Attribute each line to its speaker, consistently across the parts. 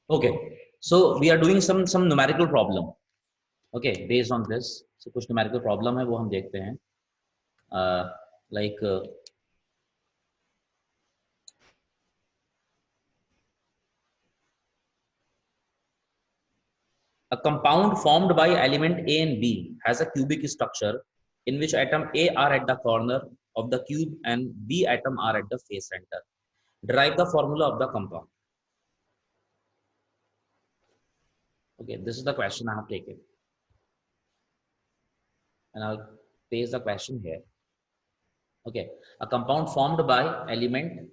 Speaker 1: Okay, so we are doing some numerical problem. Okay, based on this, so कुछ numerical problem है वो हम देखते हैं. Like a compound formed by element A and B has a cubic structure in which atom A are at the corner of the cube and B atom are at the face center. Derive the formula of the compound. Okay, this is the question I have taken, and I'll paste the question here. Okay, a compound formed by element,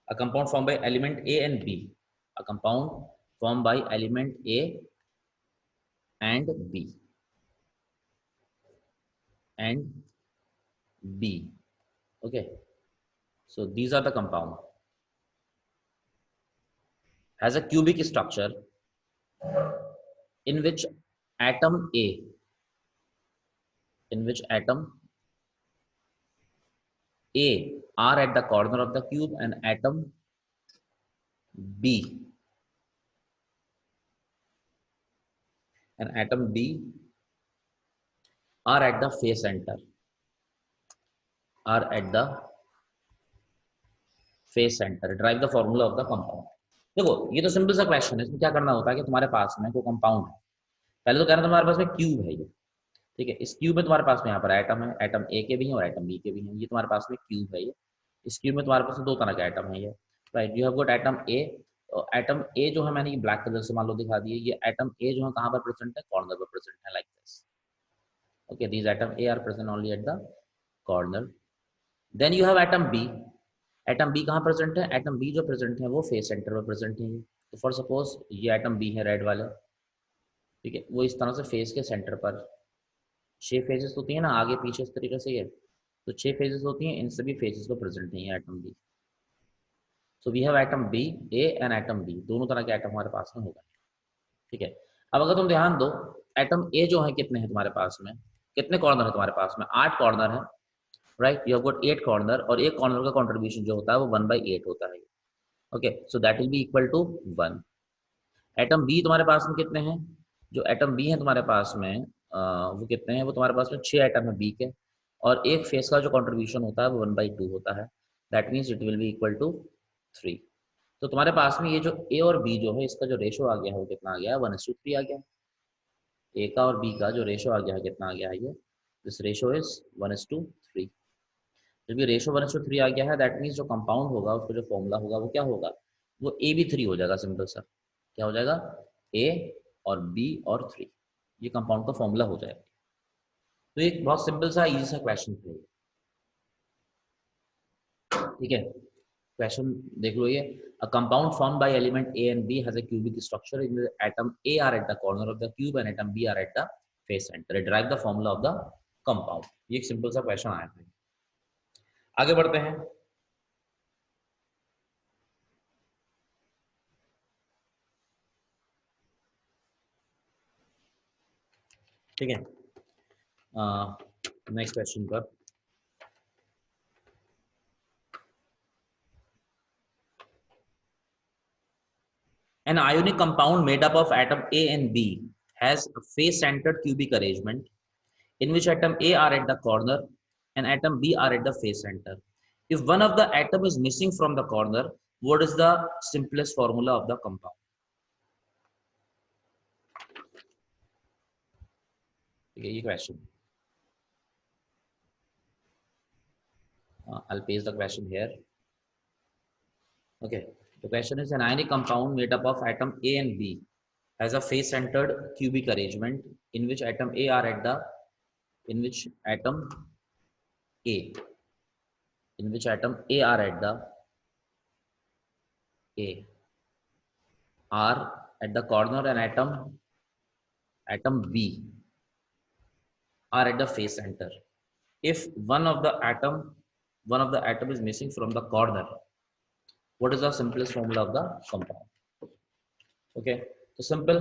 Speaker 1: a compound formed by element A and B, a compound formed by element A and B and B. Okay, so these are the compound. Has a cubic structure in which atom A, in which atom A are at the corner of the cube and atom B and atom B are at the face center, are at the face centre. Drive the formula of the compound. देखो ये तो simple सा question है. इसमें क्या करना होता है कि तुम्हारे पास में कोई कंपाउंड है. पहले तो कह रहा तुम्हारे पास में क्यूब है ये. ठीक है, इस क्यूब में तुम्हारे पास में यहाँ पर एटम है. एटम ए के भी हैं और एटम बी के भी हैं. ये तुम्हारे पास में क्यूब है ये. इस क्यूब में तुम्हारे पास दो तरह के एटम है ये. Right, you have got atom A. Atom A जो है मैंने ये ब्लैक कलर से मान लो दिखा दिए. ये एटम ए जो है कहाँ पर प्रेजेंट है? कॉर्नर पर प्रेजेंट है, like this. Okay, these atom A are present only at the corner. Then you have atom B. Atom B कहाँ प्रेजेंट है? एटम बी जो प्रेजेंट है वो फेस सेंटर में प्रेजेंट है. तो फॉर सपोज ये एटम बी है रेड वाले. ठीक है, वो इस तरह से फेस के सेंटर पर 6 फेजेस होती है ना, आगे पीछे इस तरीके से. ये तो 6 फेजेस होती हैं, इन सभी फेजेस को प्रेजेंट है ये atom B. So we have atom B A and atom B, दोनों तरह के एटम हमारे पास में होगा. ठीक है, अब अगर तुम ध्यान दो, एटम ए जो है कितने हैं तुम्हारे पास में? कितने कॉर्नर है तुम्हारे पास में? 8 कॉर्नर है. Right, you have got 8 corner और एक कॉर्नर का कॉन्ट्रीब्यूशन जो होता है वो 1/8 होता है. Okay, so that will be equal to 1. Atom B तुम्हारे पास में कितने हैं? जो एटम बी है तुम्हारे पास में वो कितने हैं? वो तुम्हारे पास में 6 एटम है बी के, और एक फेस का जो कंट्रीब्यूशन होता है वो 1/2 होता है. That means it will be equal to 3. तो तुम्हारे पास में ये जो ए और बी जो है इसका जो रेशो आ गया है वो कितना आ गया है? 1:3 आ गया. ए का और बी का जो रेशो आ गया है कितना आ गया है? ये दिस रेशो इज 1:3. जब ये रेशो 1:3 आ गया है, दैट मीन्स जो कंपाउंड होगा उसका जो फॉर्मूला होगा वो क्या होगा? वो ए बी 3 हो जाएगा. सिंपल सा क्या हो जाएगा? ए और बी और 3, ये कंपाउंड का फॉर्मूला हो जाएगा. तो एक बहुत सिंपल सा इजी सा क्वेश्चन है. ठीक है, क्वेश्चन देख लो ये. A compound form by element A and B has a cubic structure in the atom A are at the corner of the cube and atom B are at the face centre. Drive the formula of the compound. ये एक simple सा question आया था. आगे बढ़ते हैं. ठीक है, नेक्स्ट क्वेश्चन पर. An ionic compound made up of atom A and B has a face-centered cubic arrangement in which atom A are at the corner and atom B are at the face center. If one of the atom is missing from the corner, what is the simplest formula of the compound? Okay, ये question. I'll paste the question here. Okay, the question is: an ionic compound made up of atom A and B has a face-centered cubic arrangement in which atom A are at the in which atom A in which atom A are at the A are at the corner and atom B are at the face center. If one of the atom is missing from the corner, what is the simplest formula of the compound? Okay, so simple.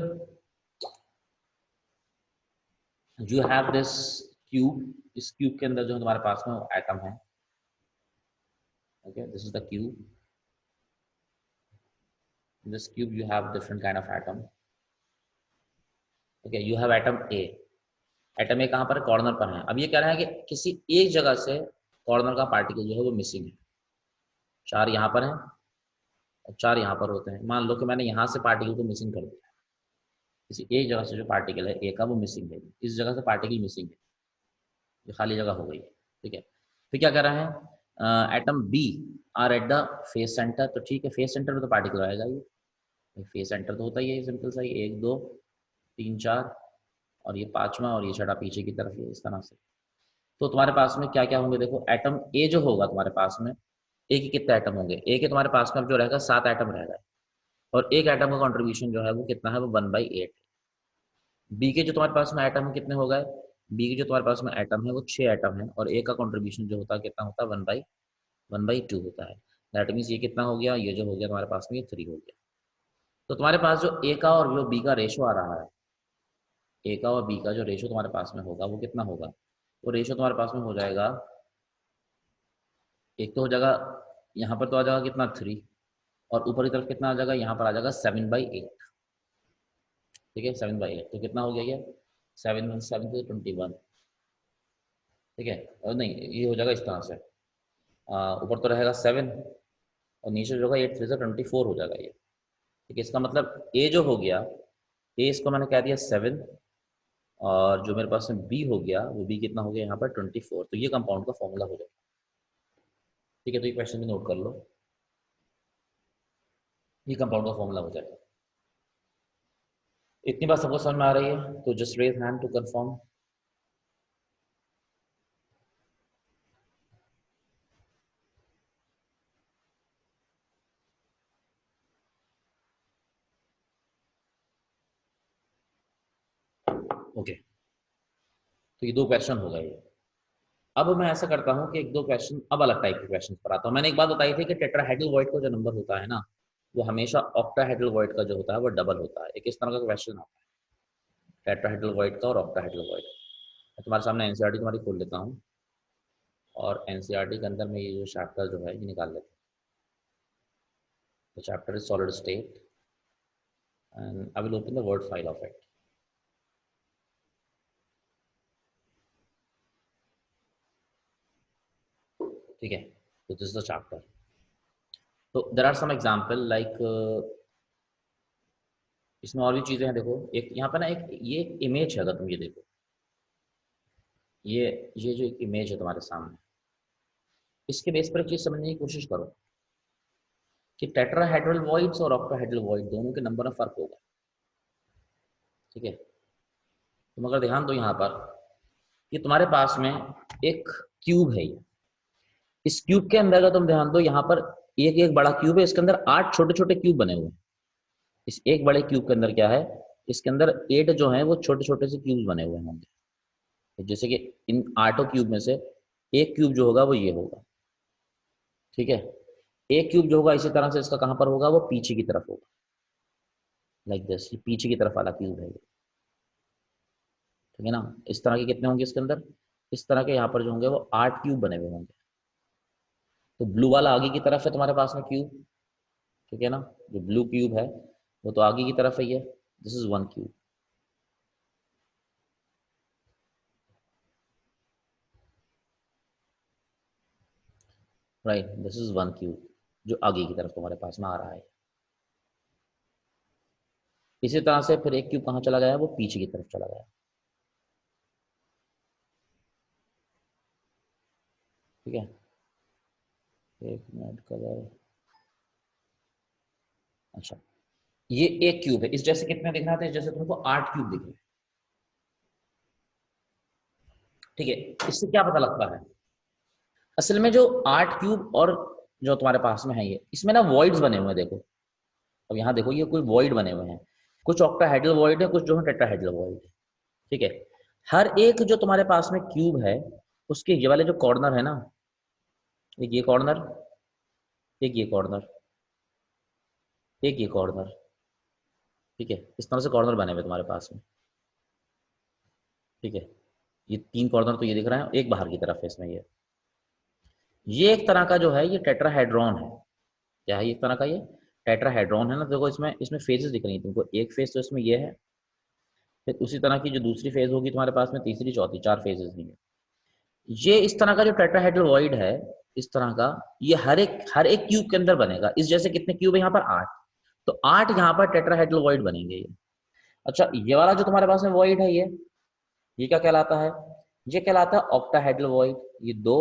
Speaker 1: You have this cube. इस cube के अंदर जो तुम्हारे पास में atom है. Okay, this is the cube. this cube you have different kind of atom. Okay, you have atom A. Atom A कहाँ पर कॉर्नर पर है. अब ये कह रहा है कि किसी एक जगह से कॉर्नर का पार्टिकल जो है वो मिसिंग है. 4 यहाँ पर है और 4 यहाँ पर होते हैं. मान लो कि मैंने यहाँ से पार्टिकल को मिसिंग कर दिया. किसी एक जगह से जो पार्टिकल है ए का वो मिसिंग है. इस जगह से पार्टिकल मिसिंग है, ये खाली जगह हो गई. ठीक है, फिर क्या कर रहा है, atom B are at the face centre. तो ठीक है, फेस सेंटर में तो पार्टिकल आएगा. ये फेस सेंटर तो होता ही है, सिंपल सा ही. 1 2 3 4 और ये 5वां और ये 6वां पीछे की तरफ है, इस तरह से. तो तुम्हारे पास में क्या क्या होंगे देखो. एटम ए जो होगा तुम्हारे पास में, ए के कितने एटम होंगे. ए के तुम्हारे पास में अब जो रहेगा 7 एटम रहेगा. और एक एटम का कंट्रीब्यूशन जो है वो कितना है, वो 1/8. बी के जो तुम्हारे पास में एटम कितने हो गए. बी के जो तुम्हारे पास में एटम है वो 6 एटम है. और ए का कंट्रीब्यूशन जो होता है कितना होता है, 1/2 होता है. दैट मीन्स ये कितना हो गया, ये जो हो गया तुम्हारे पास में, ये 3 हो गया. तो तुम्हारे पास जो ए का और जो बी का रेशो आ रहा है, ए का और बी का जो रेशो तुम्हारे पास में होगा वो कितना होगा. वो रेशो तुम्हारे पास में हो जाएगा, एक तो हो जाएगा यहाँ पर तो आ जाएगा कितना 3, और ऊपर की तरफ कितना आ जाएगा, यहाँ पर आ जाएगा 7/8. ठीक है, 7/8. तो कितना हो गया ये, 7 7 to 21. ठीक है, और नहीं ये हो जाएगा इस तरह से, ऊपर तो रहेगा 7 और नीचे जो होगा 8 3 से 24 हो जाएगा ये. ठीक है, इसका मतलब ए जो हो गया, ए इसको मैंने कह दिया 7, और जो मेरे पास में बी हो गया वो बी कितना हो गया यहाँ पर 24. तो ये कंपाउंड का फॉर्मूला हो जाएगा. ठीक है, तो ये क्वेश्चन में नोट कर लो, ये कंपाउंड का फॉर्मूला हो जाएगा. इतनी बात सबको समझ में आ रही है, तो just raise hand to confirm. Okay, तो ये 2 क्वेश्चन हो गए. अब मैं ऐसा करता हूँ कि 1-2 क्वेश्चन अब अलग टाइप के क्वेश्चन पर आता हूँ. मैंने एक बात बताई थी कि टेट्राहेड्रल वॉइड का जो नंबर होता है ना, वो हमेशा ऑक्टाहेड्रल वॉइड का जो होता है वो डबल होता है. एक इस तरह का क्वेश्चन आता है टेट्राहेड्रल वॉइड का और ऑक्टाहेड्रल वॉइड. मैं तुम्हारे सामने एनसीईआरटी तुम्हारी खोल लेता हूँ, और एनसीईआरटी के अंदर में ये जो चैप्टर जो है ये निकाल लेते हैं. The chapter is solid state, and I will open the word file of it. ठीक है, तो दिस इज द चैप्टर. तो there are some example like, इसमें और भी चीजें हैं. देखो एक यहाँ पे ना, एक ये इमेज है, अगर तुम ये देखो, ये जो एक इमेज है तुम्हारे सामने, इसके बेस पर एक चीज समझने की कोशिश करो कि टेट्राहेड्रल वॉइड्स और ऑक्टाहेड्रल वॉइड दोनों के नंबर में फर्क होगा. ठीक है, तुम अगर ध्यान दो यहाँ पर, ये तुम्हारे पास में एक क्यूब है. ये इस क्यूब के अंदर का तुम ध्यान दो, यहाँ पर एक एक बड़ा क्यूब है, इसके अंदर 8 छोटे छोटे क्यूब बने हुए हैं. इस एक बड़े क्यूब के अंदर क्या है, इसके अंदर 8 जो है वो छोटे छोटे से क्यूब बने हुए होंगे. जैसे कि इन 8 क्यूब में से एक क्यूब जो होगा वो ये होगा. ठीक है, एक क्यूब जो होगा इसी तरह से इसका कहां पर होगा, वो पीछे की तरफ होगा, लाइक दिस. ये पीछे की तरफ वाला क्यूब है ये. ठीक है ना, इस तरह के कितने होंगे इसके अंदर, इस तरह के यहाँ पर जो होंगे वो 8 क्यूब बने हुए होंगे. तो ब्लू वाला आगे की तरफ है तुम्हारे पास में क्यूब. ठीक है ना, जो ब्लू क्यूब है वो तो आगे की तरफ है ये. This is 1 cube. Right, this is 1 cube जो आगे की तरफ तुम्हारे पास में आ रहा है. इसी तरह से फिर एक क्यूब कहाँ चला गया, वो पीछे की तरफ चला गया. ठीक है, एक मिनट कलर. अच्छा, ये एक क्यूब है. इस जैसे कितने दिख रहा था, जैसे तुमको 8 क्यूब दिख रहे हैं. ठीक है, इससे क्या पता लगता है, असल में जो 8 क्यूब और जो तुम्हारे पास में है ये, इसमें ना वॉइड्स बने हुए हैं. देखो अब यहाँ देखो, ये कोई वॉइड बने हुए हैं. कुछ ऑक्टाहेड्रल वॉइड है, कुछ जो है टेट्राहेड्रल वॉइड है. ठीक है, हर एक जो तुम्हारे पास में क्यूब है, उसके ये वाले जो कॉर्नर है ना, एक ये कॉर्नर, एक ये कॉर्नर, एक ये कॉर्नर. ठीक है, इस तरह से कॉर्नर बने हुए तुम्हारे पास में. ठीक है, ये 3 कॉर्नर तो ये दिख रहा है, एक बाहर की तरफ है इसमें. ये एक तरह का जो है ये टेट्राहेड्रॉन है. क्या है ये, एक तरह का ये टेट्राहेड्रॉन है ना, देखो इसमें इसमें फेजेस दिख रही हैं तुमको, एक फेज तो इसमें ये है, फिर उसी तरह की जो दूसरी फेज होगी तुम्हारे पास में, तीसरी चौथी, 4 फेजेस हैं ये। इस तरह का जो टेट्राहेड्रल वॉइड है, इस तरह का, ये हर एक क्यूब के अंदर बनेगा। इस जैसे कितने क्यूब है यहाँ पर, 8, तो 8 यहाँ पर टेट्राहेड्रल वॉइड बनेंगे ये। अच्छा, ये वाला जो तुम्हारे पास में वॉइड है ये क्या कहलाता है, ये कहलाता है ऑक्टाहेड्रल वॉइड। ये 2,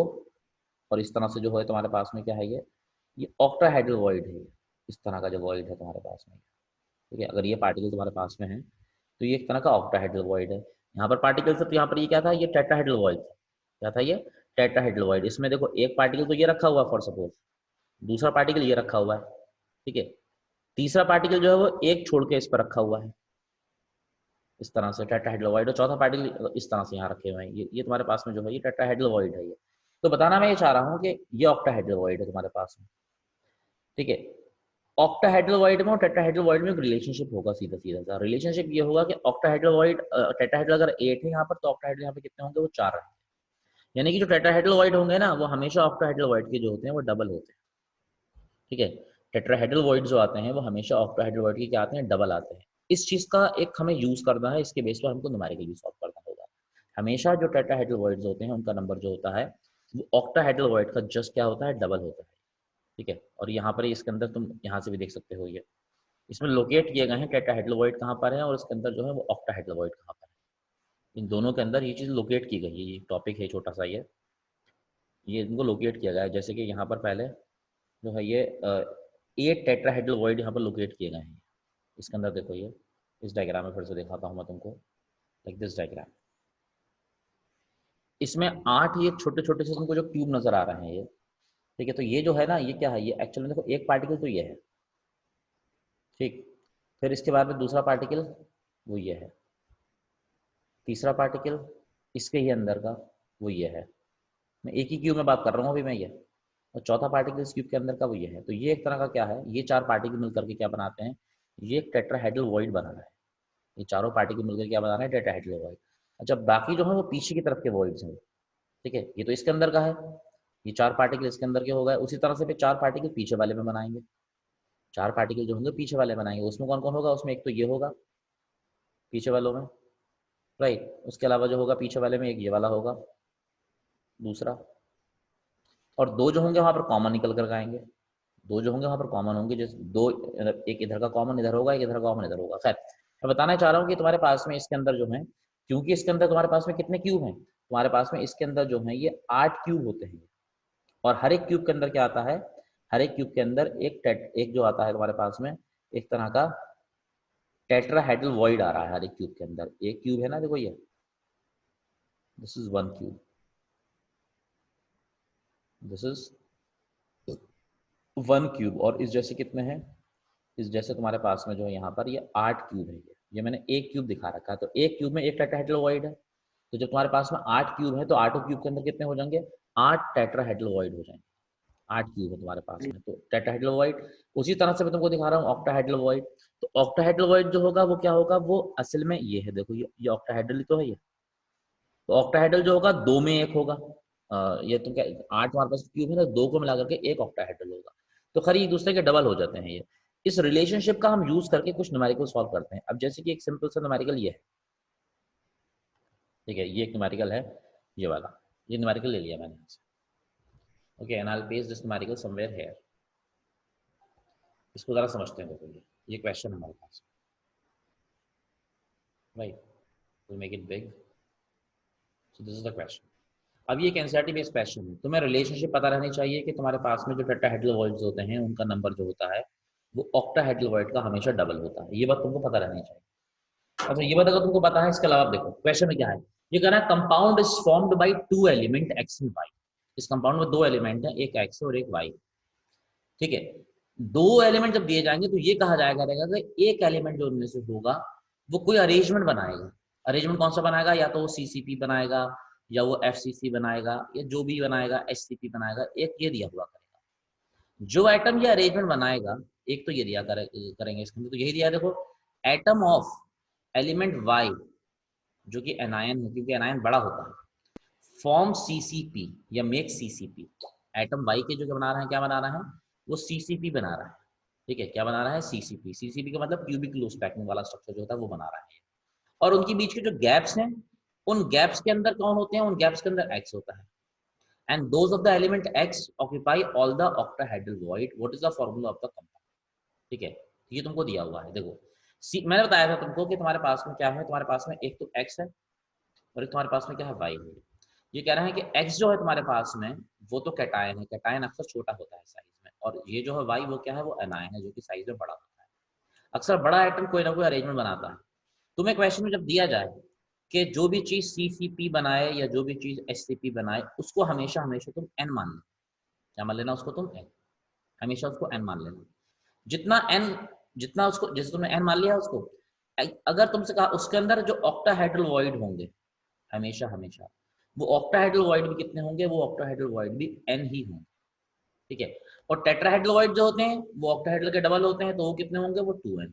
Speaker 1: और इस तरह से जो है तुम्हारे पास में क्या है ये ऑक्टाहेड्रल वॉइड है। इस तरह का जो वॉइड है तुम्हारे पास में, ठीक है, अगर ये पार्टिकल तुम्हारे पास में है तो ये एक तरह का ऑक्टाहेड्रल वॉइड है। यहाँ पर पार्टिकल से, तो यहाँ पर ये क्या था, ये टेट्राहेड्रल वॉइड था। क्या था ये, टेट्राहेड्रल वॉइड। इसमें देखो एक पार्टिकल तो ये रखा हुआ है फॉर सपोज, दूसरा पार्टिकल ये रखा हुआ है, ठीक है, तीसरा पार्टिकल जो है वो एक छोड़ के इस पर रखा हुआ है, इस तरह से टेट्राहेड्रल वॉइड, और चौथा पार्टिकल इस तरह से यहाँ रखे हुए हैं। ये तुम्हारे पास में जो है ये टेट्राहेड्रल वॉइड है ये। तो बताना मैं ये चाह रहा हूँ कि ये ऑक्टाहेड्रल वॉइड है तुम्हारे पास में, ठीक है। ऑक्टाहेड्रल वॉइड में और टेट्राहेड्रल वॉइड में एक रिलेशनशिप होगा, सीधा सीधा सा रिलेशनशिप ये होगा कि ऑक्टाहेड्रल वॉइड, टेट्राहेड्रल अगर 8 है यहाँ पर, तो ऑक्टाहेड्रल यहाँ पे कितने होंगे, वो 4 रहेंगे। यानी कि जो टेट्राहेड्रल वॉइड होंगे ना, वो हमेशा ऑक्टाहेड्रल वॉइड के जो होते हैं वो डबल होते हैं, ठीक है। टेट्राहेड्रल वॉइड जो आते हैं वो हमेशा ऑक्टाहेड्रल वॉइड के क्या आते हैं, डबल आते हैं। इस चीज का एक हमें यूज करना है, इसके बेस पर हमको न्यूमेरिकल भी सॉल्व करना होगा। हमेशा जो टेट्राहेड्रल वॉइड्स होते हैं उनका नंबर जो होता है वो ऑक्टाहेड्रल वॉइड का जस्ट क्या होता है, डबल होता है, ठीक है। और यहाँ पर इसके अंदर तुम यहाँ से भी देख सकते हो, ये इसमें लोकेट किए गए हैं टेट्राहेड्रल वॉइड कहाँ पर है, और इसके अंदर जो है वो ऑक्टाहेड्रल वॉइड कहाँ पर है। इन दोनों के अंदर ये चीज लोकेट की गई है। ये टॉपिक है छोटा सा, ये इनको लोकेट किया गया है। जैसे कि यहाँ पर पहले जो है ये 8 टेट्राहेड्रल वॉइड यहाँ पर लोकेट किए गए हैं। इसके अंदर देखो, ये इस डायग्राम में फिर से दिखाता हूँ मैं तुमको, लाइक दिस डायग्राम। इसमें 8 ये छोटे छोटे से तुमको जो क्यूब नजर आ रहे हैं ये, ठीक है। तो ये जो है ना, ये क्या है, ये एक्चुअली देखो एक पार्टिकल तो ये है, ठीक। फिर इसके बाद में दूसरा पार्टिकल वो ये है, तीसरा पार्टिकल इसके ही अंदर का वो ये है। मैं एक ही क्यूब में बात कर रहा हूँ अभी मैं ये, और चौथा पार्टिकल इस क्यूब के अंदर का वो ये है। तो ये एक तरह का क्या है, ये 4 पार्टिकल मिलकर के क्या बनाते हैं, ये एक टेट्राहेड्रल वॉइड बना रहा है। ये चारों पार्टिकल मिलकर क्या बना रहे हैं, टेट्राहेड्रल वॉइड। अच्छा, बाकी जो है वो पीछे की तरफ के वॉइड्स हैं, ठीक है। ये तो इसके अंदर का है, ये 4 पार्टिकल इसके अंदर के हो गए। उसी तरह से फिर 4 पार्टिकल पीछे वाले में बनाएंगे, 4 पार्टिकल जो होंगे पीछे वाले बनाएंगे। उसमें कौन कौन होगा, उसमें एक तो ये होगा पीछे वालों में, राइट। उसके अलावा जो होगा पीछे वाले में एक ये वाला होगा दूसरा, और 2 जो होंगे वहां पर कॉमन निकल कर आएंगे। 2 जो होंगे वहां पर कॉमन होंगे, जैसे 2, एक इधर का कॉमन इधर होगा, एक इधर का कॉमन इधर होगा। खैर, मैं बताना चाह रहा हूँ कि तुम्हारे पास में इसके अंदर जो है, क्योंकि इसके अंदर तुम्हारे पास में कितने क्यूब हैं, तुम्हारे पास में इसके अंदर जो है ये 8 क्यूब होते हैं। और हर एक क्यूब के अंदर क्या आता है, हर एक क्यूब के अंदर एक जो आता है तुम्हारे पास में, एक तरह का टेट्राहेड्रल वॉइड आ रहा है हर एक क्यूब के अंदर। एक क्यूब है ना, देखो ये, this is 1 cube, this is 1 cube. और इस जैसे कितने हैं, इस जैसे तुम्हारे पास में जो है यहाँ पर ये 8 क्यूब है। ये मैंने एक क्यूब दिखा रखा है, तो एक क्यूब में एक टेट्राहेड्रल वॉइड है। तो जब तुम्हारे पास में 8 क्यूब है तो 8 क्यूब के अंदर कितने हो जाएंगे, 8 टेट्राहेड्रल वॉइड हो जाएंगे। 8 क्यूब है तुम्हारे पास में, तो टेट्राहेड्रल वॉइड। उसी तरह से मैं तुमको दिखा रहा हूँ ऑक्टाहेड्रल वॉइड। तो ऑक्टाहेड्रल वॉइड जो होगा वो क्या होगा, वो असल में ये है, देखो ये ऑक्टाहेड्रल ही तो है ये। तो ऑक्टाहेड्रल जो होगा 2 में एक होगा। ये तुम क्या, 8 हमारे पास क्यूब है ना, 2 को मिला करके एक ऑक्टाहेड्रल होगा। तो खरी एक दूसरे के डबल हो जाते हैं ये। इस रिलेशनशिप का हम यूज करके कुछ न्यूमेरिकल सॉल्व करते हैं। अब जैसे कि एक सिंपल सा न्यूमेरिकल ये है, ठीक है, ये एक न्यूमेरिकल है, ये वाला, ये न्यूमेरिकल ले लिया मैंने यहाँ से। Okay, and I will paste this numerical somewhere here. इसको जरा समझते हैं। देखो ये क्वेश्चन हमारे पास, right, we make it big. So this is the question. अब ये एक एनसीईआरटी बेस्ड क्वेश्चन है, तुम्हें रिलेशनशिप पता रहनी चाहिए कि तुम्हारे पास में जो टेट्राहेड्रल वॉइड्स होते हैं उनका नंबर जो होता है वो ऑक्टाहेड्रल वॉइड का हमेशा डबल होता है। ये बात तुमको पता रहनी चाहिए। अच्छा, ये बात अगर तुमको पता है, इसके अलावा देखो क्वेश्चन में क्या है, ये कह रहा है compound is formed by 2 element X and Y. इस कंपाउंड में 2 एलिमेंट है, एक एक्स और एक वाई, ठीक है। 2 एलिमेंट जब दिए जाएंगे तो ये कहा जाएगा रहेगा कि एक एलिमेंट जो उनमें से होगा वो कोई अरेंजमेंट बनाएगा। अरेंजमेंट कौन सा बनाएगा, या तो वो सीसीपी बनाएगा, या वो एफसीसी बनाएगा, या जो भी बनाएगा एचसीपी बनाएगा। एक ये दिया हुआ करेगा जो एटम ये अरेंजमेंट बनाएगा। एक तो ये दिया करेंगे इसके अंदर, तो यही दिया देखो, एटम ऑफ एलिमेंट वाई जो कि एनायन है, क्योंकि एनायन बड़ा होता है, फॉर्म सीसीपी या मेक सीसीपी। एटम वाई के जो बना रहे हैं, क्या बना रहा है, वो सीसीपी बना रहा है। ठीक है, क्या बना रहा है, सीसीपी। सीसीपी का मतलब क्यूबिक क्लोज पैकिंग वाला स्ट्रक्चर जो होता है वो बना रहा है। और उनके बीच के जो गैप्स हैं, उन गैप्स के अंदर कौन होते हैं, उन गैप्स के अंदर एक्स होता है। And those of the element x occupy all the octahedral void. What is the formula of the compound? ठीक है, ये तुमको दिया हुआ है। देखो मैंने बताया था तुमको कि तुम्हारे पास में क्या है, तुम्हारे पास में एक तो एक्स है और एक तुम्हारे पास में क्या है, वाई है। ये कह रहे हैं कि एक्स जो है तुम्हारे पास में वो तो कैटायन है, कैटायन अक्सर छोटा होता है साइज में, और ये जो है वाई वो क्या है, वो एनायन है जो कि साइज में बड़ा होता है। अक्सर बड़ा एटम कोई ना कोई अरेंजमेंट बनाता है। तुम्हें क्वेश्चन में जब दिया जाए कि जो भी चीज सीसीपी बनाए या जो भी चीज एससीपी बनाए, उसको हमेशा हमेशा तुम एन मान लो। क्या मान लेना उसको, तुम एन, हमेशा उसको एन मान लेना। जितना एन, जितना उसको, जैसे तुमने एन मान लिया उसको, अगर तुमसे कहा उसके अंदर जो ऑक्टाहेड्रल वॉइड होंगे, हमेशा हमेशा वो ऑक्टाहेड्रल वॉइड भी कितने होंगे, वो ऑक्टाहेड्रल वॉइड भी एन ही होंगे। ठीक है, और टेट्राहेड्रल वॉइड जो होते हैं वो ऑक्टाहेड्रल के डबल होते हैं, तो वो कितने होंगे, वो 2n।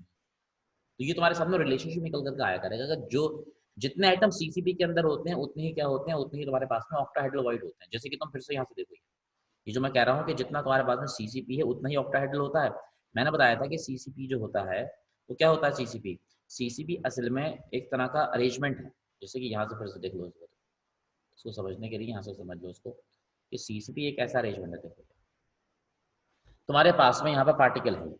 Speaker 1: तो ये तुम्हारे सामने रिलेशनशिप निकल करके आया करेगा, अगर जो जितने आइटम सीसीपी के अंदर होते हैं उतने ही क्या होते हैं, उतने ही तुम्हारे पास में ऑक्टाहेड्रल वॉइड होते हैं। जैसे कि तुम फिर से यहाँ से देखो, ये जो मैं कह रहा हूँ कि जितना तुम्हारे पास में सीसीपी है उतना ही ऑक्टाहेड्रल होता है। मैंने बताया था कि सीसीपी जो होता है वो क्या होता है, सीसीपी, सीसीपी असल में एक तरह का अरेंजमेंट है। जैसे कि यहाँ से फिर से देख लो इसको समझने के लिए, यहाँ से समझ लो उसको कि सीसीपी एक ऐसा अरेंजमेंट है। देखो तुम्हारे पास में यहाँ पे पार्टिकल है,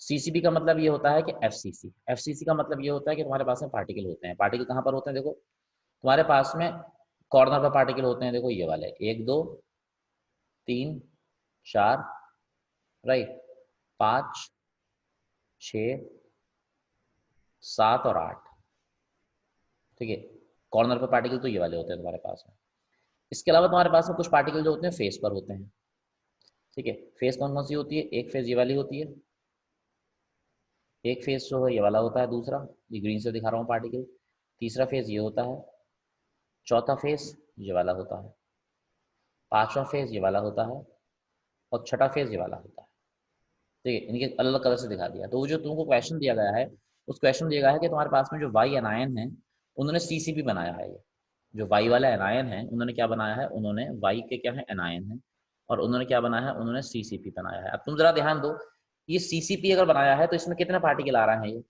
Speaker 1: सीसीबी का मतलब ये होता है कि एफसीसी, एफसीसी का मतलब ये होता है कि तुम्हारे पास में पार्टिकल होते हैं। पार्टिकल कहाँ पर होते हैं, देखो तुम्हारे पास में कॉर्नर पर पार्टिकल होते हैं। देखो ये वाले 1 2 3 4, राइट, 5 6 7 और 8। ठीक है, कॉर्नर पर पार्टिकल तो ये वाले होते हैं तुम्हारे पास में। इसके अलावा तुम्हारे पास में कुछ पार्टिकल जो होते हैं फेस पर होते हैं। ठीक है, फेस कौन कौन सी होती है, एक फेस ये वाली होती है, एक फेस जो है ये वाला होता है, दूसरा ये ग्रीन से दिखा रहा हूँ पार्टिकल, तीसरा फेस ये होता है, चौथा फेस ये वाला होता है, पांचवा फेस ये वाला होता है, और छठा फेस ये वाला होता है। ठीक है, इनके अलग अलग कलर से दिखा दिया। तो वो जो तुमको क्वेश्चन दिया गया है, उस क्वेश्चन में दिया गया है कि तुम्हारे पास में जो वाई एनायन है उन्होंने सीसीपी बनाया है। ये जो वाई वाला एनायन है उन्होंने क्या बनाया है, उन्होंने वाई के क्या है, एनायन है, और उन्होंने क्या बनाया है, उन्होंने सीसीपी बनाया है। अब तुम जरा ध्यान दो, ये सीसीपी अगर बनाया है तो इसमें कितने पार्टिकल आ रहे हैं ये।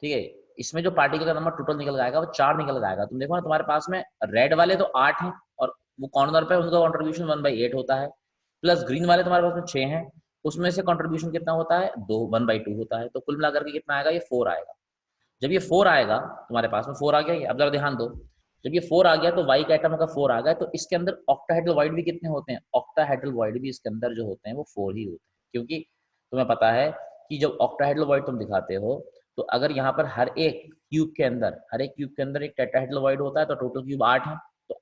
Speaker 1: ठीक है, इसमें जो पार्टिकल का नंबर टोटल निकल आएगा वो 4 निकल आएगा। तुम देखो ना तुम्हारे पास में रेड वाले तो 8 हैं, और वो कॉर्नर पे उनका कॉन्ट्रीब्यूशन 1/8 होता है, प्लस ग्रीन वाले तुम्हारे पास में 6 हैं, उसमें से कंट्रीब्यूशन कितना होता है, 2 1/2 होता है। तो कुल मिलाकर के कितना आएगा, ये 4 आएगा। जब ये 4 आएगा, तुम्हारे पास में 4 आ गया ये, अब जरा ध्यान दो, जब ये 4 आ गया तो वाई का एटम अगर 4 आ गया तो इसके अंदर ऑक्टाहेड्रल वॉइड भी कितने होते हैं, ऑक्टाहेड्रल वॉइड भी इसके अंदर जो होते हैं वो 4 ही होते हैं। क्योंकि तुम्हें पता है कि जब ऑक्टाहेड्रल वॉइड तुम दिखाते हो, तो अगर यहाँ पर हर एक क्यूब के अंदर, हर एक क्यूब के अंदर एक टेट्राहेड्रल वॉइड होता है, तो टोटल क्यूब 8 है, तो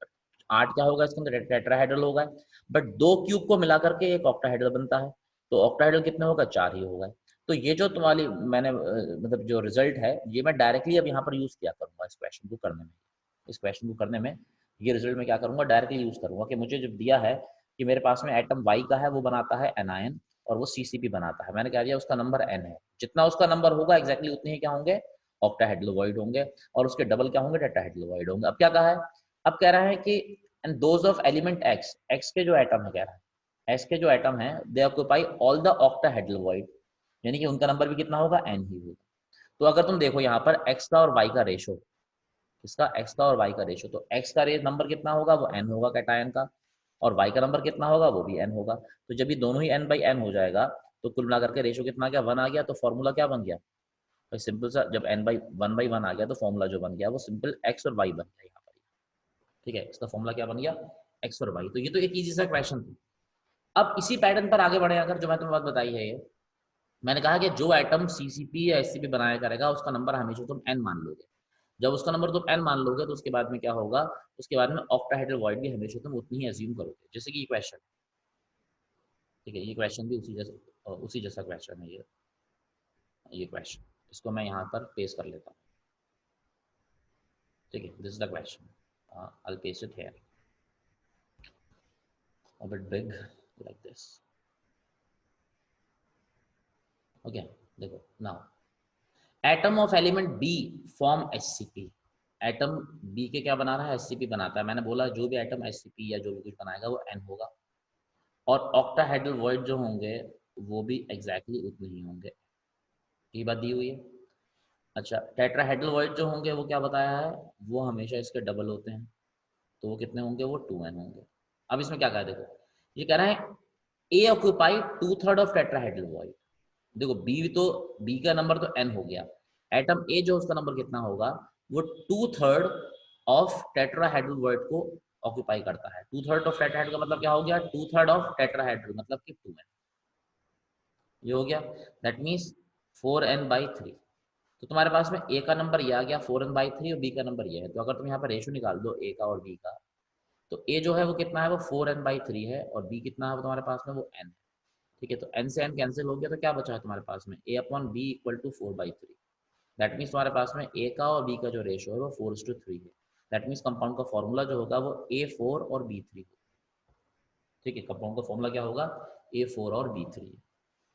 Speaker 1: 8 क्या होगा इसके अंदर, टेट्राहेड्रल होगा। बट 2 क्यूब को मिलाकर के एक ऑक्टाहेड्रल बनता है, तो ऑक्टाहेड्रल कितने होगा, 4 ही होगा। तो ये जो तुम्हारी मैंने मतलब जो रिजल्ट है, ये मैं डायरेक्टली अब यहाँ पर यूज किया करूंगा इस क्वेश्चन को करने में। इस क्वेश्चन को करने में ये रिजल्ट में क्या करूंगा, डायरेक्टली यूज करूंगा कि मुझे जब दिया है कि मेरे पास में एटम वाई का है वो बनाता है एनायन, और वो सीसीपी बनाता है, मैंने कह दिया उसका नंबर एन है, जितना उसका नंबर होगा एग्जैक्टली उतने ही क्या होंगे, ऑक्टाहेड्रल वॉइड होंगे, और उसके डबल क्या होंगे, टेट्राहेड्रल वॉइड होंगे। अब क्या कहा है, अब कह रहा है कि and those of element x, x के जो एटम है, कह रहा है एक्स के जो एटम है, दे occupy all the octahedral void, यानी कि उनका नंबर भी कितना होगा, एन ही होगा। तो अगर तुम देखो यहाँ पर एक्स का और वाई का रेशो, इसका एक्स का और वाई का रेशो, तो एक्स का रेट नंबर कितना होगा, वो एन होगा कैटायन का, और वाई का नंबर कितना होगा, वो भी एन होगा। तो जब ये दोनों ही एन बाई एन हो जाएगा, तो कुल मिलाकर के रेशो कितना आ गया, 1 आ गया। तो फॉर्मूला क्या बन गया भाई, सिंपल सा, जब एन बाई 1/1 आ गया तो फॉर्मूला जो बन गया वो सिंपल एक्स और वाई बन गया यहाँ पर। ठीक है, इसका फॉर्मूला क्या बन गया, एक्स और वाई। तो ये तो एक इजी सा क्वेश्चन था। अब इसी पैटर्न पर आगे बढ़े, अगर जो मैं तुम्हें बात बताई है ये, मैंने कहा कि जो एटम सीसीपी या एससीपी बनाया करेगा उसका नंबर हमेशा तुम एन मान लोगे। जब उसका नंबर तुम एन मान लोगे तो उसके बाद में क्या होगा, उसके बाद में ऑक्टाहेड्रल वॉइड भी हमेशा तुम उतनी ही अज्यूम करोगे। जैसे कि ये क्वेश्चन, ठीक है, ये क्वेश्चन भी उसी जैसा क्वेश्चन है ये क्वेश्चन, इसको मैं यहाँ पर पेस्ट कर लेता हूँ। ठीक है, this is the question, I'll paste it here a bit big like this. Okay, देखो now atom of element B form SCP. Atom B के क्या बना रहा है, एससीपी बनाता है। मैंने बोला जो भी एटम एससीपी या जो भी कुछ बनाएगा वो एन होगा, और ऑक्टाहेड्रल वॉइड जो होंगे वो भी एग्जैक्टली उतने ही होंगे। ये बात दी हुई है। अच्छा, टेट्राहेड्रल वॉइड जो होंगे वो क्या बताया है, वो हमेशा इसके डबल होते हैं, तो वो कितने होंगे, वो 2n होंगे। अब इसमें क्या कहा है देखो, ये कह रहा है ए ऑक्यूपाई 2/3 ऑफ टेट्राहेड्रल वॉइड। देखो बी तो, बी का नंबर तो n हो गया, एटम ए जो उसका नंबर कितना होगा, वो 2/3 ऑफ टेट्राहेड्रल वॉइड को ऑक्यूपाई करता है। 2/3 ऑफ टेट्राहेड्रल का मतलब क्या हो गया, 2/3 ऑफ टेट्राहेड्रल मतलब कि 2n, ये हो गया। That means 4n/3। तो तुम्हारे पास में ए का नंबर ये आ गया 4n/3 और बी का नंबर ये है। तो अगर तुम यहाँ पर रेशो निकाल दो ए का और बी का, तो ए जो है वो कितना है, वो 4n/3 है, और बी कितना है वो तुम्हारे पास में, वो n है। ठीक है, तो n से n कैंसिल हो गया, तो क्या बचा है तुम्हारे पास में, a/b = 4/3। दैट मीन्स तुम्हारे पास में ए का और बी का जो रेशो है वो 4:3 है। दैट मीन्स कंपाउंड का फॉर्मूला जो होगा वो A4 और B3 होगा। ठीक है, कंपाउंड का फॉर्मूला क्या होगा, A4 और B3।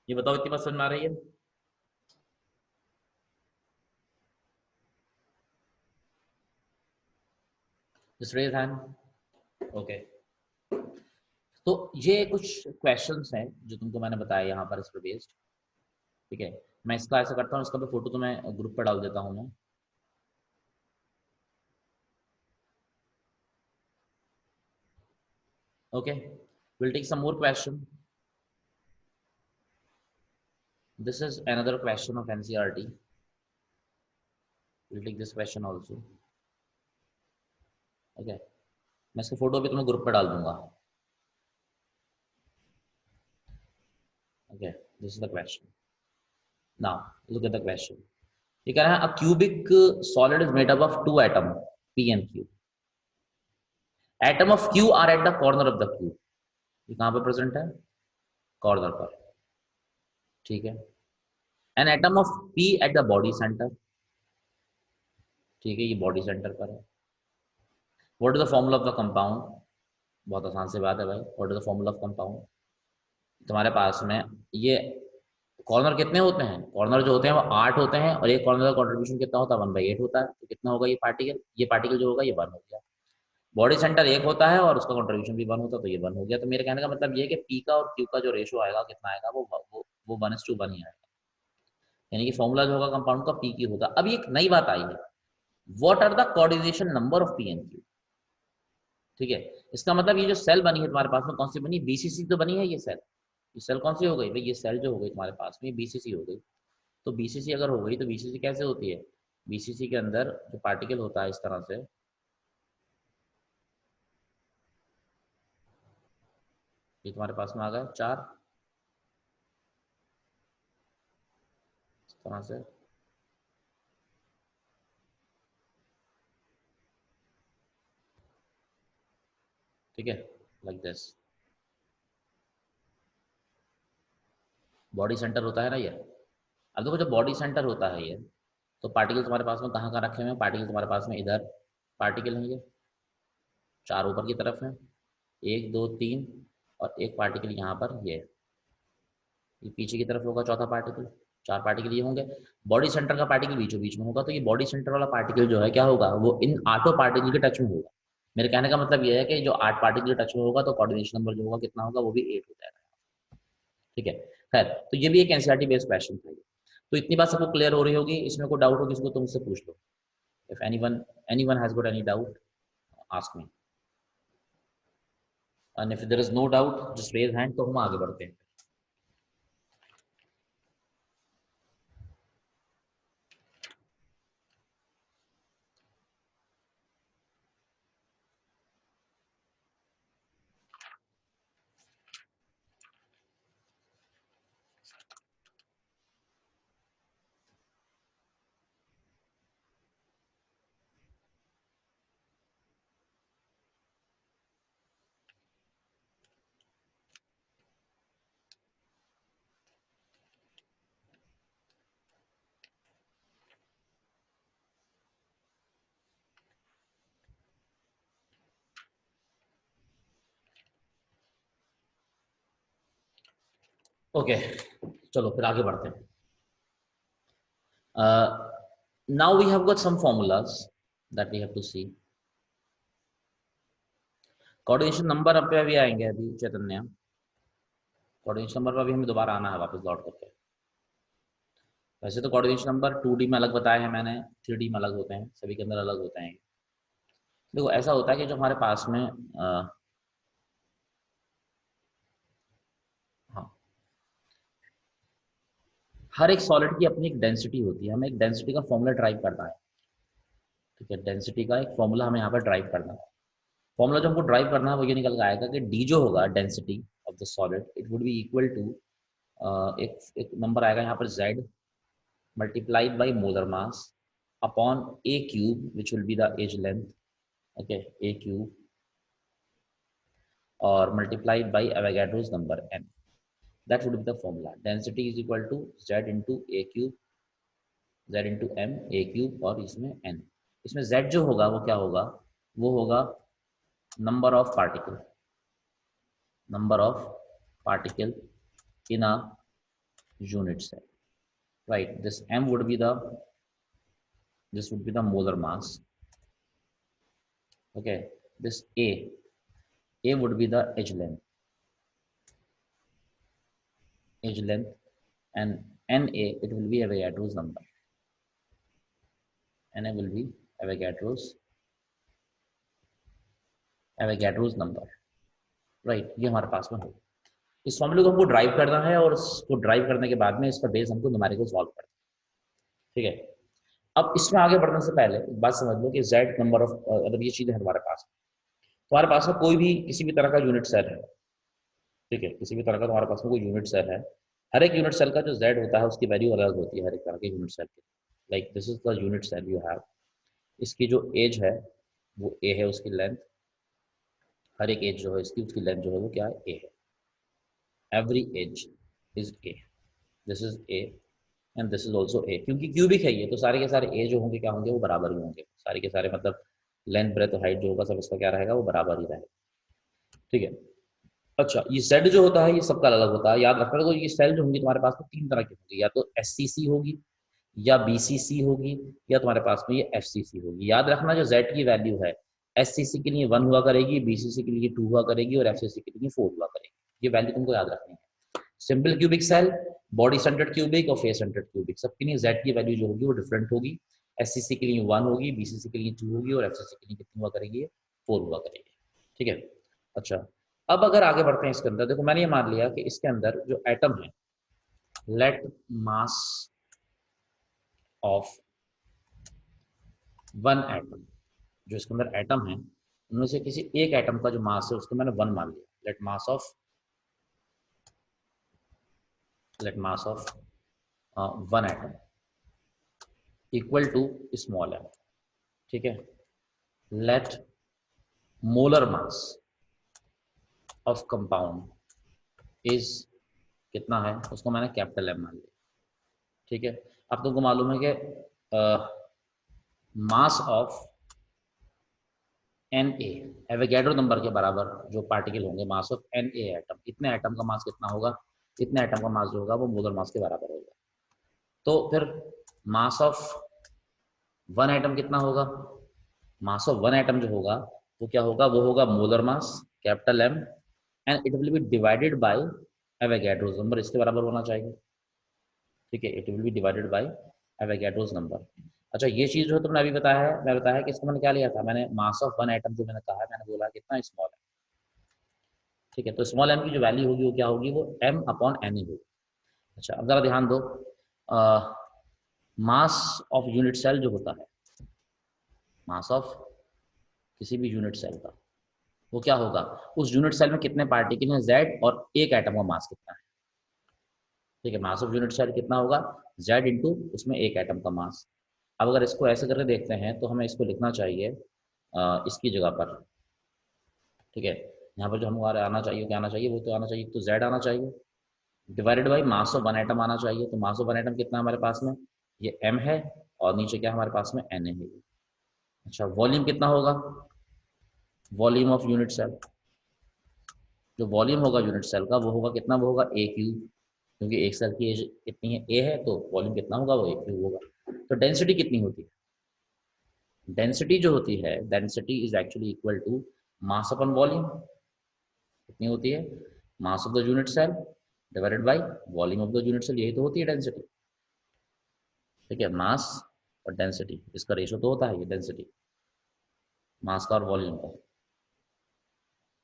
Speaker 1: ये बताओ इतनी बात समझ में आ रही है। Just raise hand. ओके, तो ये कुछ क्वेश्चंस हैं जो तुमको मैंने बताया यहाँ पर इस पर बेस्ड। ठीक है, मैं इसका ऐसा करता हूँ, इसका भी फोटो तो मैं ग्रुप पर डाल देता हूँ मैं। Okay, will take some more question. This is another question of NCERT. Will take this question also. Okay, मैं इसका फोटो भी तुम्हें ग्रुप पर डाल दूंगा। Okay, this is the question. Now look at the question. ये कह रहा है a cubic solid is made up of 2 atom P and Q. Atom of Q are at the corner of the cube. ये कहां पर present है, corner पर। ठीक है, an atom of P at the body centre. ठीक है, ये बॉडी सेंटर पर है। What is the formula of the compound. बहुत आसान सी बात है भाई, what is the formula of compound. तुम्हारे पास में ये कॉर्नर कितने होते हैं, कॉर्नर जो होते हैं वो 8 होते हैं, और एक कॉर्नर का कंट्रीब्यूशन कितना होता है, 1/8 होता है। तो कितना होगा ये पार्टिकल जो होगा ये 1 हो गया। बॉडी सेंटर 1 होता है और उसका कंट्रीब्यूशन भी 1 होता है, तो ये 1 हो गया। तो मेरे कहने का मतलब ये है कि पी का और क्यू का जो रेशो आएगा कितना आएगा, वो 1:1 ही आएगा। यानी कि फॉर्मूला जो होगा कंपाउंड का पी क्यू होगा। अब ये एक नई बात आई है, what are the coordination number of P and Q. ठीक है, इसका मतलब ये जो सेल बनी है तुम्हारे पास में, कौन सी बनी, बीसीसी तो बनी है ये सेल कौन सी हो गई भाई, ये सेल जो हो गई तुम्हारे पास में बीसीसी हो गई। तो बीसीसी अगर हो गई तो बीसीसी कैसे होती है, बीसीसी के अंदर जो पार्टिकल होता है इस तरह से, ये तुम्हारे पास में आ गया 4 इस तरह से। ठीक है, लाइक दिस बॉडी सेंटर होता है ना ये। अब देखो जब बॉडी सेंटर होता है ये, तो पार्टिकल तुम्हारे पास में कहाँ कहाँ रखे हुए हैं, पार्टिकल तुम्हारे पास में इधर पार्टिकल हैं, ये 4 ऊपर की तरफ हैं, 1 2 3, और एक पार्टिकल यहाँ पर ये पीछे की तरफ होगा चौथा पार्टिकल। 4 पार्टिकल ये होंगे। बॉडी सेंटर का पार्टिकल बीचों बीच में होगा, तो ये बॉडी सेंटर वाला पार्टिकल जो है क्या होगा, वो इन 8 पार्टिकल के टच में होगा। मेरे कहने का मतलब ये है कि जो 8 पार्टिकल के टच में होगा तो कोऑर्डिनेशन नंबर जो होगा कितना होगा, वो भी 8 हो जाएगा। ठीक है, खैर तो ये भी एक एनसीईआरटी बेस्ड क्वेश्चन था ये। तो इतनी बात सबको क्लियर हो रही होगी, इसमें कोई डाउट हो किसी को तो मुझसे पूछ लो। If anyone has got any doubt, ask me, and if there is no doubt just raise hand, तो हम आगे बढ़ते हैं। ओके, चलो फिर आगे बढ़ते हैं। Now we have got some formulas that we have to see. Coordination number अब पे भी आएंगे अभी चैतन्य, कोऑर्डिनेशन नंबर पर भी हमें दोबारा आना है वापस लौट करके। वैसे तो कोऑर्डिनेशन नंबर 2D में अलग बताया है मैंने, 3D में अलग होते हैं, सभी के अंदर अलग होते हैं। देखो ऐसा होता है कि जो हमारे पास में हाँ, हर एक सॉलिड की अपनी एक डेंसिटी होती है, हमें एक डेंसिटी का फॉर्मूला ड्राइव करना है। ठीक है, डेंसिटी का एक फॉर्मूला हमें यहाँ पर ड्राइव करना है। फॉर्मूला जो हमको ड्राइव करना है वो ये निकल के आएगा कि डी जो होगा density of the solid, it would be equal to एक नंबर आएगा यहाँ पर z multiplied by molar mass upon a cube which will be the edge length, okay, a cube, और multiplied by Avogadro's number n, that would be the formula. Density is equal to z into a cube, z into m, a cube, और इसमें n। इसमें z जो होगा वो क्या होगा, वो होगा number of particle in a unit cell, right? This m would be the, this would be the molar mass, okay. This a would be the edge length, and na it will be Avogadro's number, na will be Avogadro's number, right? ये हमारे पास में होगा। इस फॉर्मूले को हमको drive करना है, और इसको ड्राइव करने के बाद में इसका बेस हमको न्यूमेरिकल सॉल्व करना है। ठीक है, अब इसमें आगे बढ़ने से पहले एक बात समझ लो कि z नंबर ऑफ, अगर ये चीजें हमारे पास, तुम्हारे पास में कोई भी किसी भी तरह का यूनिट सेल है, ठीक है, किसी भी तरह का तुम्हारे पास में कोई यूनिट सेल है, हर एक यूनिट सेल का जो z होता है उसकी वैल्यू अलग होती है हर एक तरह के यूनिट सेल की। Like this is the unit cell you have, इसकी जो एज है वो a है, उसकी लेंथ, हर एक एज जो है इसकी, उसकी लेंथ जो है वो क्या है, a है। Every edge is a, this is a and this is also a, क्योंकि क्यूबिक है ये, तो सारे के सारे a जो होंगे क्या होंगे, वो बराबर ही होंगे, सारे के सारे, मतलब लेंथ ब्रेथ हाइट जो होगा सब इसका क्या रहेगा, वो बराबर ही रहेगा। ठीक है, अच्छा, ये सेट जो होता है ये सबका अलग होता है, याद रखना। तो ये सेल जो होंगी तुम्हारे पास में तीन तरह की होंगी, या तो एससीसी होगी, या बीसीसी होगी, या तुम्हारे पास में ये एफसीसी होगी। याद रखना जो जेड की वैल्यू है, एससीसी के लिए 1 हुआ करेगी, बीसीसी के लिए 2 हुआ करेगी, और एफसीसी के लिए 4 हुआ करेगी। ये वैल्यू तुमको याद रखनी है। Simple cubic cell, body centred cubic और फेस सेंटर्ड क्यूबिक, सबके लिए जेड की वैल्यू जो होगी वो डिफरेंट होगी। एससीसी के लिए 1 होगी, बीसीसी के लिए 2 होगी, और एफसीसी के लिए कितनी हुआ करेगी, 4 हुआ करेगी। ठीक है, अच्छा, अब अगर आगे बढ़ते हैं इसके अंदर, देखो मैंने ये मान लिया कि इसके अंदर जो एटम है, let mass of one atom, जो इसके अंदर एटम है उनमें से किसी एक एटम का जो मास है उसको मैंने 1 मान लिया। Let mass of one atom equal to small M. ठीक है, let molar mass of compound is कितना है, उसको मैंने कैपिटल एम मान लिया। ठीक है, अब तुमको मालूम है कि mass of N A, Avogadro number के बराबर जो पार्टिकल होंगे, mass of N A atom, इतने एटम का मास कितना होगा, इतने एटम का मास जो होगा वो मोलर मास के बराबर होगा। तो फिर मास ऑफ वन एटम कितना होगा, मास ऑफ वन एटम जो होगा वो क्या होगा, वो होगा molar mass capital M, and it will be divided by Avogadro's number, इसके बराबर होना चाहिए। ठीक है, it will be divided by Avogadro's number. अच्छा, ये चीज जो तुमने अभी बताया है, मैं बताया कि इसको मैंने क्या लिया था, मैंने मास ऑफ वन एटम जो मैंने कहा है, मैंने बोला कितना, स्मॉल है। ठीक है, तो स्मॉल एम की जो वैल्यू होगी वो क्या होगी, वो एम अपॉन एन ही होगी। अच्छा, अब जरा ध्यान दो, मास ऑफ यूनिट सेल जो होता है, मास ऑफ किसी भी यूनिट सेल का, वो क्या होगा, उस यूनिट सेल में कितने पार्टिकल हैं, जेड, और एक एटम का मास कितना है। ठीक है, मास ऑफ यूनिट सेल कितना होगा, जेड इंटू उसमें एक एटम का मास। अब अगर इसको ऐसे करके देखते हैं तो हमें इसको लिखना चाहिए इसकी जगह पर। ठीक है, यहाँ पर जो हमारे आना चाहिए, क्या आना चाहिए, वो तो आना चाहिए, तो जेड आना चाहिए, divided by mass of one atom आना चाहिए। तो मास ऑफ वन एटम कितना हमारे पास में, ये एम है, और नीचे क्या हमारे पास में, एन है। अच्छा, वॉल्यूम कितना होगा, वॉल्यूम ऑफ यूनिट सेल, जो वॉल्यूम होगा यूनिट सेल का वो होगा कितना, वो होगा ए क्यूब, क्योंकि एक सेल की एज कितनी है, ए है, तो वॉल्यूम कितना होगा, वो ए क्यूब होगा। तो डेंसिटी कितनी होती है, डेंसिटी जो होती है, density is actually equal to mass upon volume. कितनी होती है, mass of the unit cell divided by volume of the unit cell, यही तो होती है डेंसिटी। ठीक है, मास और डेंसिटी, इसका रेशो तो होता है ये डेंसिटी, मास का और वॉल्यूम का।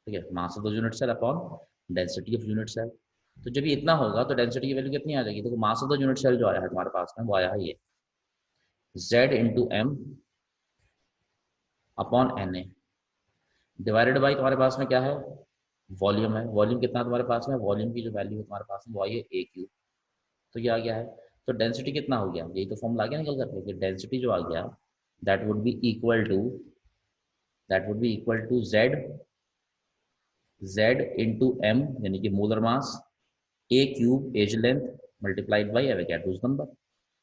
Speaker 1: ठीक है, mass of the unit cell upon density of unit cell. तो जब ये इतना होगा तो डेंसिटी की वैल्यू कितनी आ जाएगी? देखो mass of the unit cell जो आया है तुम्हारे पास में वो आया है ये Z into M upon N A divided by तुम्हारे पास में क्या है? वॉल्यूम है। वॉल्यूम कितना है तुम्हारे पास में? वॉल्यूम की जो वैल्यू है तुम्हारे पास में वो आई है ए क्यू। तो ये आ गया है। तो डेंसिटी कितना हो गया? यही तो फॉर्मूला आ गया निकल करके कि डेंसिटी जो आ गया that would be equal to Z into M यानी कि molar mass A cube edge length multiplied by Avogadro's number.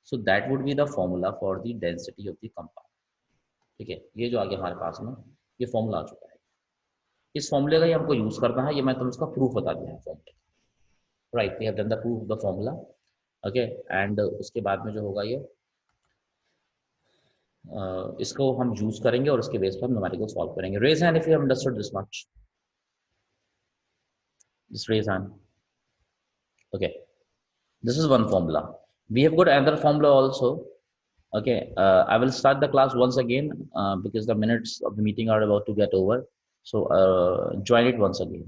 Speaker 1: So that would be the formula for the density of the compound. ठीक है, ये जो आ गया हमारे पास में ये फॉर्मूला आ चुका है। इस फॉर्मूले का ही हमको यूज करना है, ये मैं तुम्हें इसका प्रूफ बता दिया है फॉर्मूले। Right, we have done the proof of the formula. Okay, and उसके बाद में जो होगा ये इसको हम यूज करेंगे और उसके बेस पर हम न्यूमेरिकल सॉल्व करेंगे। Raise hand if you have understood this much, just raise hand. Okay, this is one formula. We have got another formula also. Okay, I will start the class once again because the minutes of the meeting are about to get over. So join it once again.